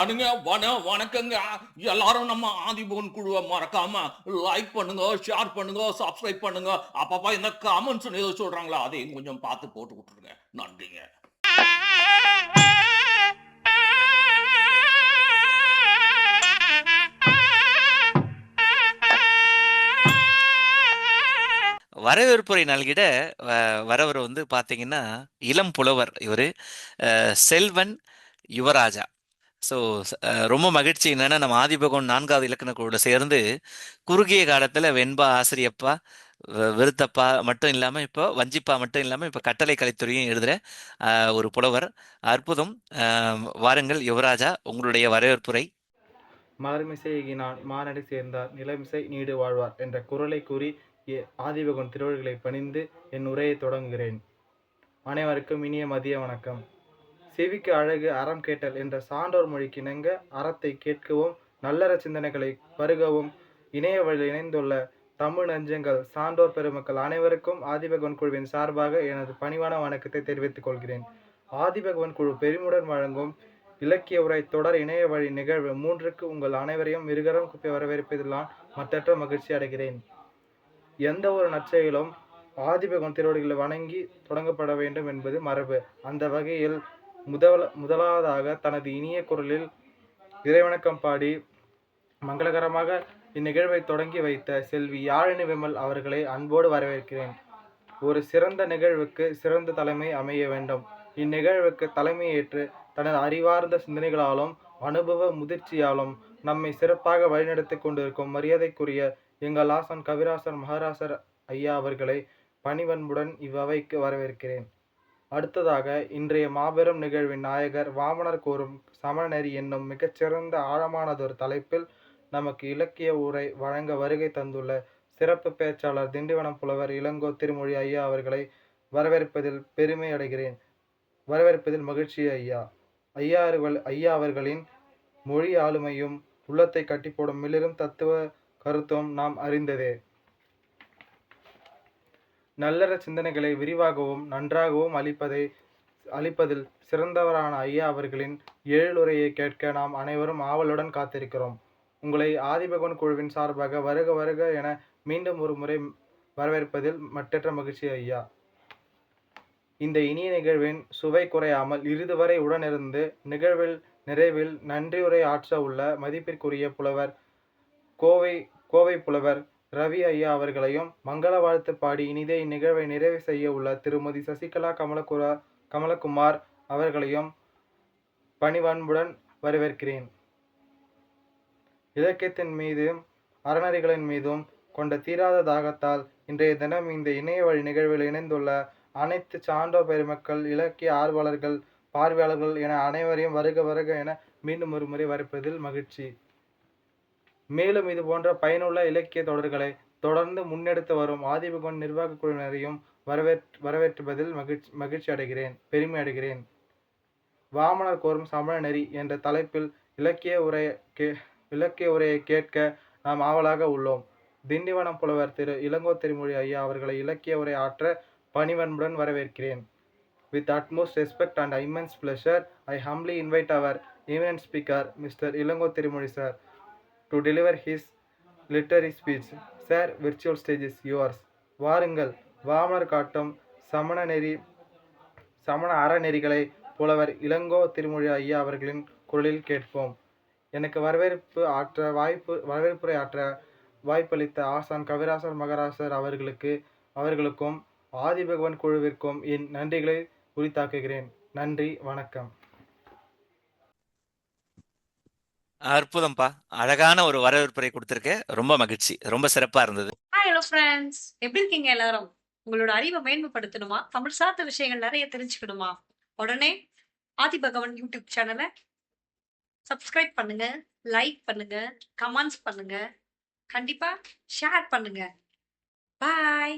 வணக்கங்க. எல்லாரும் நம்ம ஆதிபவன் குழுவை மறக்காம லைக் பண்ணுங்க, ஷேர் பண்ணுங்க, சப்ஸ்கிரைப் பண்ணுங்க. அப்பப்ப இந்த கமெண்ட்ஸ் ஏதோ சொல்றாங்களா, அதையும் கொஞ்சம் பார்த்து போட்டு விட்டுருங்க. நன்றிங்க. வரவேற்புரை நல்கிட வரவர் வந்து பார்த்தீங்கன்னா இளம் புலவர் இவர் செல்வன் யுவராஜா. ஸோ ரொம்ப மகிழ்ச்சி என்னன்னா நம்ம ஆதிபகவன் 4வது இலக்கண குழுவோட சேர்ந்து குறுகிய காலத்தில் வெண்பா ஆசிரியப்பா விருத்தப்பா மட்டும் இல்லாமல் இப்போ வஞ்சிப்பா மட்டும் இல்லாமல் இப்போ கட்டளை கலைத்துறையும் எழுதுகிற ஒரு புலவர். அற்புதம். வாருங்கள் யுவராஜா, உங்களுடைய வரவேற்புரை. மலர்மிசை எகினான் மானடி சேர்ந்தார் நிலமிசை நீடு வாழ்வார் என்ற குரலை கூறி ஆதிபகவன் திருவள்ளுகளை பணிந்து என் உரையை தொடங்குகிறேன். அனைவருக்கும் இனிய மதிய வணக்கம். செவிக்கு அழகு அறம் கேட்டல் என்ற சான்றோர் மொழிக்கு இணங்க அறத்தை கேட்கவும் நல்லற சிந்தனைகளை பருகவும் இணைய வழியில் இணைந்துள்ள தமிழ் நெஞ்சங்கள் சான்றோர் பெருமக்கள் அனைவருக்கும் ஆதிபகவன் குழுவின் சார்பாக எனது பணிவான வணக்கத்தை தெரிவித்துக் கொள்கிறேன். ஆதிபகவன் குழு பெருமுடன் வழங்கும் இலக்கிய உரை தொடர் இணைய வழி நிகழ்வு 3க்கு உங்கள் அனைவரையும் இருகரம் குப்பை வரவேற்பதில் நான் மற்றற்ற மகிழ்ச்சி அடைகிறேன். எந்த ஒரு நற்செயலும் ஆதிபகவன் திருவடிகளை வணங்கி தொடங்கப்பட வேண்டும் என்பது மரபு. அந்த வகையில் முதலாவதாக தனது இனிய குரலில் இறைவணக்கம் பாடி மங்களகரமாக இந்நிகழ்வை தொடங்கி வைத்த செல்வி யாழினி விமல் அவர்களை அன்போடு வரவேற்கிறேன். ஒரு சிறந்த நிகழ்வுக்கு சிறந்த தலைமை அமைய வேண்டும். இந்நிகழ்வுக்கு தலைமையேற்று தனது அறிவார்ந்த சிந்தனைகளாலும் அனுபவ முதிர்ச்சியாலும் நம்மை சிறப்பாக வழிநடத்தி கொண்டிருக்கும் மரியாதைக்குரிய எங்கள் ஆசான் கவிராசர் மகாராசர் ஐயா அவர்களை பணிவன்புடன் இவ்வவைக்கு வரவேற்கிறேன். அடுத்ததாக இன்றைய மாபெரும் நிகழ்வின் நாயகர் வாமனர் கூறும் சமநெறி என்னும் மிகச்சிறந்த ஆழமானதொரு தலைப்பில் நமக்கு இலக்கிய உரை வழங்க வருகை தந்துள்ள சிறப்பு பேச்சாளர் திண்டிவனம் புலவர் இளங்கோ திருமொழி ஐயா அவர்களை வரவேற்பதில் மகிழ்ச்சி. ஐயா அவர்களின் மொழி ஆளுமையும் உள்ளத்தை கட்டிப்போடும் மிளிரும் தத்துவ கருத்தும் நாம் அறிந்ததே. நல்லற சிந்தனைகளை விரிவாகவும் நன்றாகவும் அளிப்பதில் சிறந்தவரான ஐயா அவர்களின் எழிலுரையை கேட்க நாம் அனைவரும் ஆவலுடன் காத்திருக்கிறோம். உங்களை ஆதிபகவன் குழுவின் சார்பாக வருக வருக என மீண்டும் ஒரு முறை வரவேற்பதில் மற்றற்ற மகிழ்ச்சி ஐயா. இந்த இனிய நிகழ்வின் சுவை குறையாமல் இறுதி வரை உடனிருந்து நிகழ்வில் நிறைவில் நன்றியுரை ஆற்ற உள்ள மதிப்பிற்குரிய புலவர் கோவை புலவர் ரவி ஐயா அவர்களையும் மங்கள வாழ்த்து பாடி இனிதே இந்நிகழ்வை நிறைவு செய்ய உள்ள திருமதி சசிகலா கமலகுமார் அவர்களையும் பணிவன்புடன் வரவேற்கிறேன். இலக்கியத்தின் மீதும் அறநெறிகளின் மீதும் கொண்ட தீராத தாகத்தால் இன்றைய தினம் இந்த இணைய வழி நிகழ்வில் இணைந்துள்ள அனைத்து சான்றோர் பெருமக்கள், இலக்கிய ஆர்வலர்கள், பார்வையாளர்கள் என அனைவரையும் வருக வருக என மீண்டும் ஒரு முறை வரப்பதில் மகிழ்ச்சி. மேலும் இது போன்ற பயனுள்ள இலக்கிய தொடர்களை தொடர்ந்து முன்னெடுத்து வரும் ஆதிபகவன் நிர்வாக குழுவினரையும் வரவேற்பதில் மகிழ்ச்சி அடைகிறேன், பெருமை அடைகிறேன். வாமனர் கோரும் சமண நெறி என்ற தலைப்பில் இலக்கிய உரையை கேட்க நாம் ஆவலாக உள்ளோம். திண்டிவனம் புலவர் திரு இளங்கோ திருமொழி ஐயா அவர்களை இலக்கிய உரை ஆற்ற பணிவன்புடன் வரவேற்கிறேன். With utmost respect and immense pleasure, I humbly invite our eminent speaker, Mr. Ilango Tirumoli sir, to deliver his literary speech. Sir, virtual stage is yours. வாருங்கள், வாமனர் காட்டும் சமண அறநெறிகளை புலவர் இளங்கோ திருமொழி ஐயா அவர்களின் குரலில் கேட்போம். எனக்கு வரவேற்புரை ஆற்ற வாய்ப்பளித்த ஆசான் கவிராசர் மகாராசர் அவர்களுக்கும் ஆதிபகவன் குழுவிற்கும் என் நன்றிகளை உரித்தாக்குகிறேன். நன்றி, வணக்கம். அற்புதம்ப்பா, அழகான ஒரு வரவேற்புரை கொடுத்திருக்க. ரொம்ப மகிழ்ச்சி, ரொம்ப சிறப்பா இருந்தது. ஹலோ ஃப்ரெண்ட்ஸ், எப்படி இருக்கீங்க எல்லாரும்? உங்களோட அறிவை மேன்மைப்படுத்தணுமா, தமிழ் சார்ந்த விஷயங்கள் நிறைய தெரிஞ்சுக்கணுமா? உடனே ஆதிபகவன் யூடியூப் சேனலை சப்ஸ்கிரைப் பண்ணுங்க, லைக் பண்ணுங்க, கமெண்ட்ஸ் பண்ணுங்க, கண்டிப்பா ஷேர் பண்ணுங்க. பாய்.